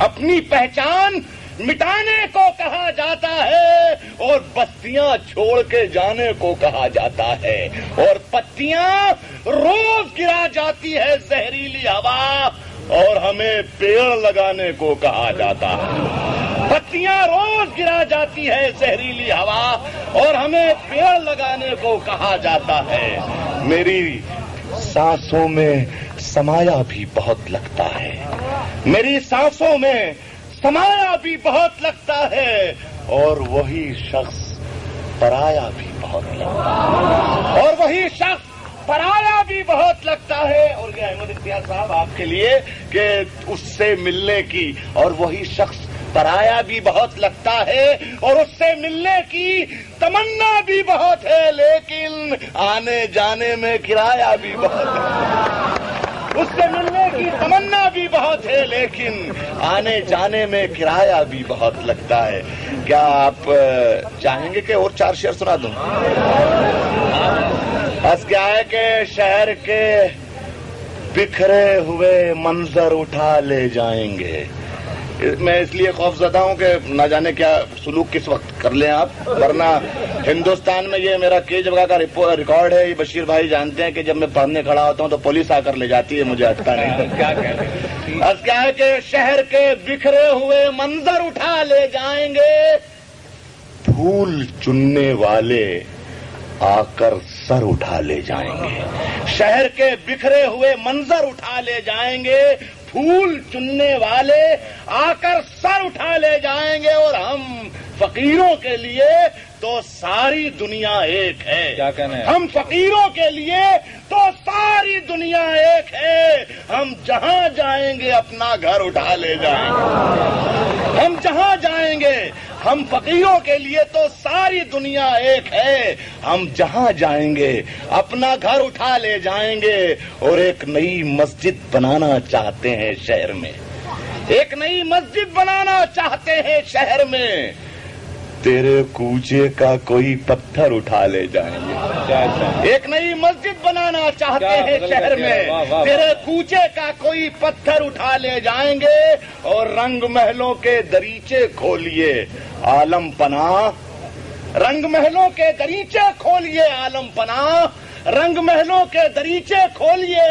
اپنی پہچان مٹانے کو کہا جاتا ہے اور بستیاں چھوڑ کے جانے کو کہا جاتا ہے، اور پتیاں روز گرا جاتی ہے زہریلی ہوا اور ہمیں پیڑ لگانے کو کہا جاتا ہے۔ پتیاں روز گرا جاتی ہے زہریلی ہوا اور ہمیں پیڑ لگانے کو کہا جاتا ہے۔ میری سانسوں میں سمایا بھی بہت لگتا ہے، میری سانسوں میں سمایا بھی بہت لگتا ہے، اور وہی شخص پرایا بھی بہت لگتا ہے، اور وہی شخص پرایا بھی بہت لگتا ہے۔ اور یہ احمد امتیاز صاحب آپ کے لیے کہ اس سے ملنے کی، اور وہی شخص پرایا بھی بہت لگتا ہے اور اس سے ملنے کی تمنا بھی بہت ہے، لیکن آنے جانے میں کرایہ بھی بہت ہے۔ اس سے ملنے کی تمنا بھی بہت ہے، لیکن آنے جانے میں کرایہ بھی بہت لگتا ہے۔ کیا آپ چاہیں گے کہ اور 4 شعر سنا دوں؟ بس کیا ہے کہ شہر کے بکھرے ہوئے منظر اٹھا لے جائیں گے۔ میں اس لیے خوف زدہ ہوں کہ نہ جانے کیا سلوک کس وقت کر لیں آپ، ورنہ ہندوستان میں یہ میرا کئی جگہ کا ریکارڈ ہے۔ یہ بشیر بھائی جانتے ہیں کہ جب میں پڑھنے کھڑا ہوتا ہوں تو پولیس آ کر لے جاتی ہے، مجھے ہٹتا نہیں۔ کیا بس کیا ہے کہ شہر کے بکھرے ہوئے منظر اٹھا لے جائیں گے، پھول چننے والے آ کر سر اٹھا لے جائیں گے۔ شہر کے بکھرے ہوئے منظر اٹھا لے جائیں گے، پھول چننے والے آ کر سر اٹھا لے جائیں گے، اور ہم فقیروں کے لیے تو ساری دنیا ایک ہے۔ کیا کہنا ہے؟ ہم فقیروں کے لیے تو ساری دنیا ایک ہے، ہم جہاں جائیں گے اپنا گھر اٹھا لے جائیں گے۔ ہم جہاں جائیں گے، ہم فقیروں کے لیے تو ساری دنیا ایک ہے، ہم جہاں جائیں گے اپنا گھر اٹھا لے جائیں گے، اور ایک نئی مسجد بنانا چاہتے ہیں شہر میں، ایک نئی مسجد بنانا چاہتے ہیں شہر میں، تیرے کوچے کا کوئی پتھر اٹھا لے جائیں گے۔ ایک نئی مسجد بنانا چاہتے ہیں شہر میں، تیرے کوچے کا کوئی پتھر اٹھا لے جائیں گے، اور رنگ محلوں کے دریچے کھولیے عالم پناہ، رنگ محلوں کے دریچے کھولیے عالم پناہ، رنگ محلوں کے دریچے کھولیے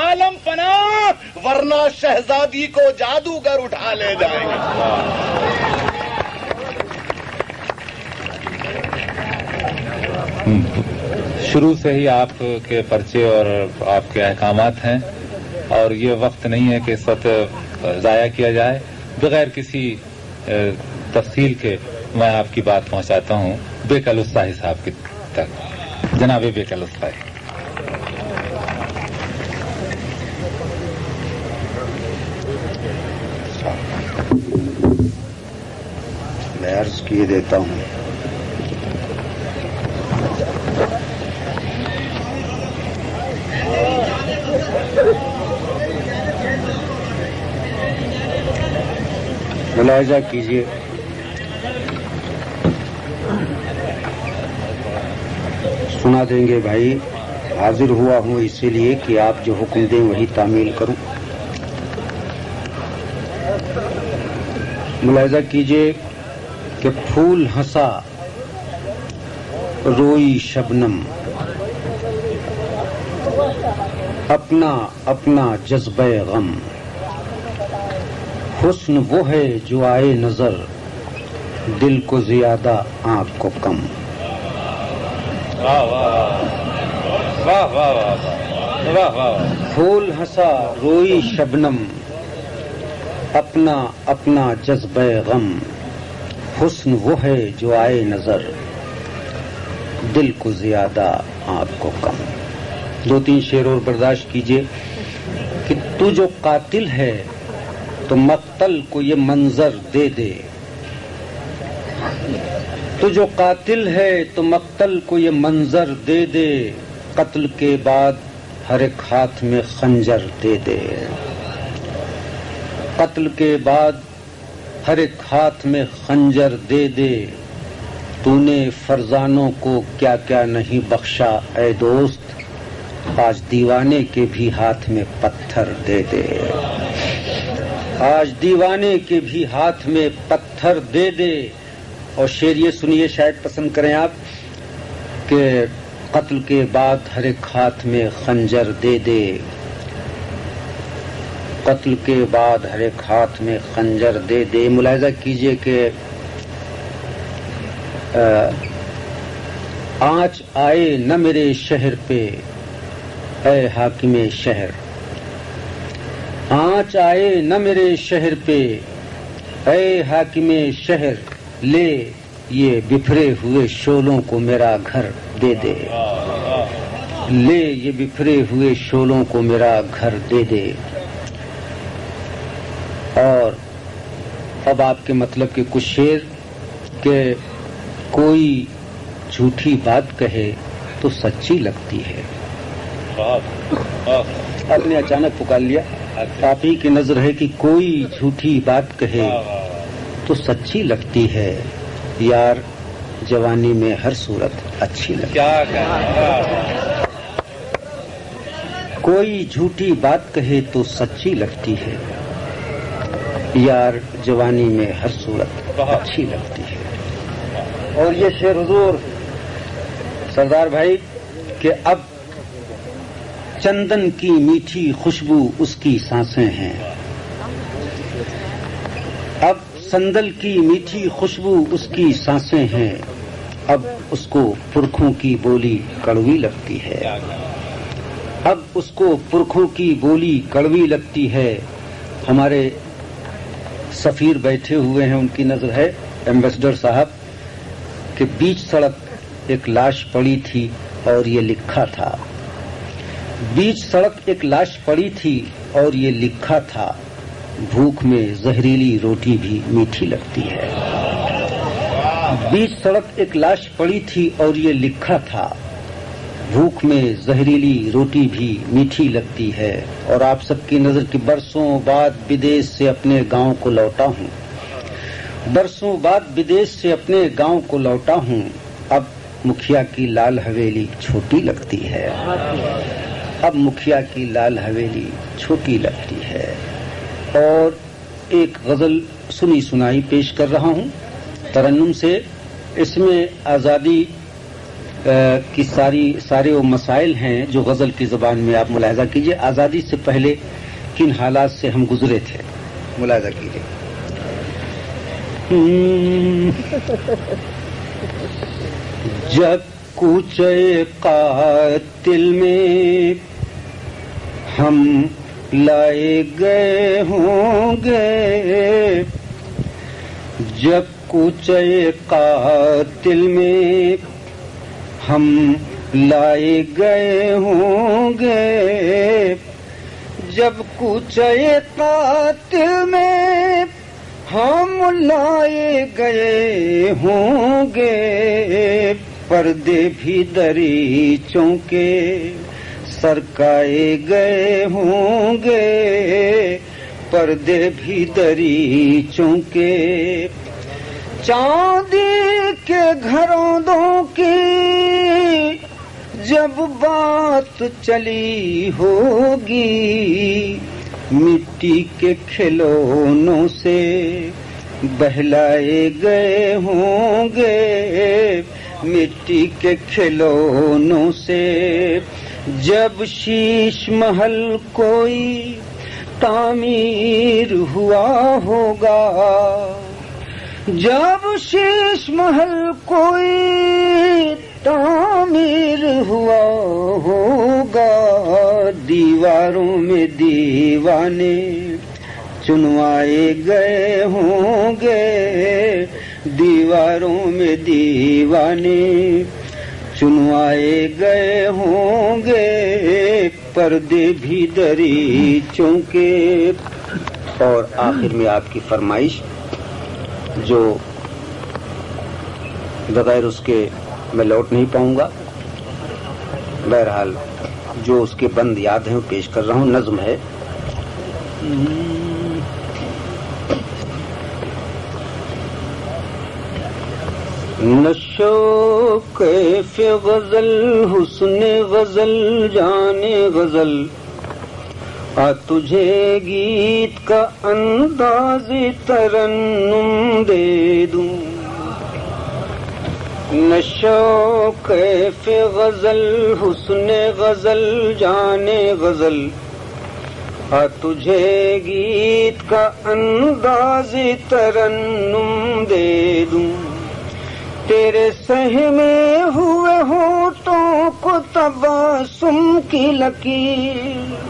عالم پناہ، ورنہ شہزادی کو جادوگر اٹھا لے جائیں گے۔ شروع سے ہی آپ کے پرچے اور آپ کے احکامات ہیں، اور یہ وقت نہیں ہے کہ اس وقت ضائع کیا جائے۔ بغیر کسی تفصیل کے میں آپ کی بات پہنچاتا ہوں بیک الوصاحی صاحب کی تک۔ جناب بیک الوصاحی، میں عرض کیے دیتا ہوں ملاحظہ کیجیے، سنا دیں گے بھائی، حاضر ہوا ہوں اسی لیے کہ آپ جو حکم دیں وہی تعمیل کروں۔ ملاحظہ کیجیے کہ پھول ہنسا روئی شبنم، اپنا اپنا جذبہ غم، حسن وہ ہے جو آئے نظر، دل کو زیادہ آنکھ کو کم۔ واہ واہ واہ واہ واہ۔ پھول ہنسا روئی شبنم، اپنا اپنا جذبہ غم، حسن وہ ہے جو آئے نظر، دل کو زیادہ آنکھ کو کم۔ 2-3 شعر اور برداشت کیجیے کہ تو جو قاتل ہے تو مقتل کو یہ منظر دے دے، تو جو قاتل ہے تو مقتل کو یہ منظر دے دے، قتل کے بعد ہر ایک ہاتھ میں خنجر دے دے، قتل کے بعد ہر ایک ہاتھ میں خنجر دے دے، تو نے فرزانوں کو کیا کیا نہیں بخشا اے دوست، آج دیوانے کے بھی ہاتھ میں پتھر دے دے۔ آج دیوانے کے بھی ہاتھ میں پتھر دے دے. اور شعر یہ سنیے، شاید پسند کریں آپ، کہ قتل کے بعد ہر ایک ہاتھ میں خنجر دے دے. قتل کے بعد ہر ایک ہاتھ میں خنجر دے دے. ملاحظہ کیجئے کہ آنچ آئے نہ میرے شہر پہ اے حاکم شہر. آنچ آئے نہ میرے شہر پہ اے حاکم شہر. لے یہ بکھرے ہوئے شعلوں کو میرا گھر دے دے. لے یہ بکھرے ہوئے شعلوں کو میرا گھر دے دے. اور اب آپ کے مطلب کے کچھ شعر کہ کوئی جھوٹی بات کہے تو سچی لگتی ہے. آپ نے اچانک پکار لیا. آپ ہی کی نظر ہے کہ کوئی جھوٹی بات کہے تو سچی لگتی ہے. یار جوانی میں ہر صورت اچھی لگتی ہے. کوئی جھوٹی بات کہے تو سچی لگتی ہے. یار جوانی میں ہر صورت اچھی لگتی ہے. اور یہ شعر حضور سردار بھائی کہ اب چندن کی میٹھی خوشبو اس کی سانسیں ہیں. اب سندل کی میٹھی خوشبو اس کی سانسیں ہیں. اب اس کو پرکھوں کی بولی کڑوی لگتی ہے. اب اس کو پرکھوں کی بولی کڑوی لگتی ہے. ہمارے سفیر بیٹھے ہوئے ہیں، ان کی نظر ہے ایمبیسڈر صاحب کہ بیچ سڑک ایک لاش پڑی تھی اور یہ لکھا تھا. بیچ سڑک ایک لاش پڑی تھی اور یہ لکھا تھا بھوک میں زہریلی روٹی بھی میٹھی لگتی ہے. بیچ سڑک ایک لاش پڑی تھی اور یہ لکھا تھا بھوک میں زہریلی روٹی بھی میٹھی لگتی ہے. اور آپ سب کی نظر کی برسوں بعد بدیش سے اپنے گاؤں کو لوٹا ہوں. برسوں بعد بدیش سے اپنے گاؤں کو لوٹا ہوں. اب مکھیا کی لال حویلی چھوٹی لگتی ہے. اب مکھیا کی لال حویلی چھوٹی لگتی ہے. اور ایک غزل سنی سنائی پیش کر رہا ہوں ترنم سے. اس میں آزادی کی سارے وہ مسائل ہیں جو غزل کی زبان میں آپ ملاحظہ کیجئے. آزادی سے پہلے کن حالات سے ہم گزرے تھے ملاحظہ کیجئے. جب کوچے قاتل میں ہم لائے گئے ہوں گے. جب کوچے قاتل میں ہم لائے گئے ہوں گے. جب کوچے قاتل میں ہم لائے گئے ہوں گے. پردے بھی دریچوں کے سرکائے گئے ہوں گے. پردے بھی دریچوں کے چاندی کے گھروں کی جب بات چلی ہوگی. مٹی کے کھلونوں سے بہلائے گئے ہوں گے. مٹی کے کھلونوں سے جب شیش محل کوئی تعمیر ہوا ہوگا. جب شیش محل کوئی تعمیر ہوا ہوگا. دیواروں میں دیوانے چنوائے گئے ہوں گے. دیواروں میں دیوانے چنوائے گئے ہوں گے. پردے بھی دریچوں کے. اور آخر میں آپ کی فرمائش جو بغیر اس کے میں لوٹ نہیں پاؤں گا. بہرحال جو اس کے بند یاد ہیں وہ پیش کر رہا ہوں. نظم ہے. نشو کیف غزل حسن غزل جان غزل تجھے گیت کا انداز ترنم دے دوں، نشو کیف غزل حسن غزل جانے غزل، تجھے گیت کا انداز ترنم دے دوں، تیرے سہمے ہوئے ہونٹوں کو تبسم کی لکیر،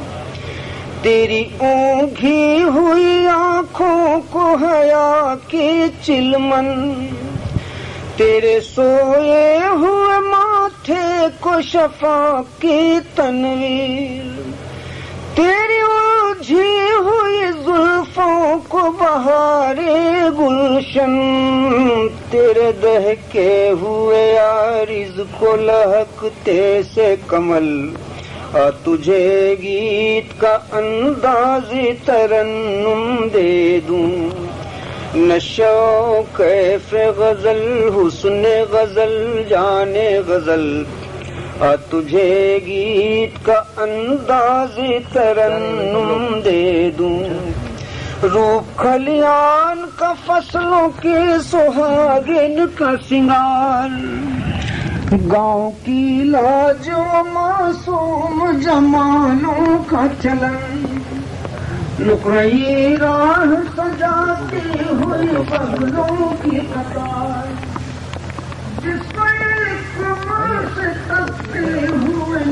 تیری اونگھی ہوئی آنکھوں کو حیا کی چلمن، تیرے سوئے ہوئے ماتھے کو شفاق کی تنویر، تیری الجھی ہوئی زلفوں کو بہار گلشن، تیرے دہکے ہوئے عارض کو لہکتے سے کمل، تجھے گیت کا انداز ترنم دے دوں، نشو کیف غزل حسن غزل جانے غزل، تجھے گیت کا انداز ترنم دے دوں، روپ کھلیان کا فصلوں کی سہاگن کا سنگار، گاؤں کی لاج و معصوم جمالوں کا چلن، نقرئی راہ سجاتی ہوئی بغلوں کی قطار، جس پر کمر سے تکتے ہوئے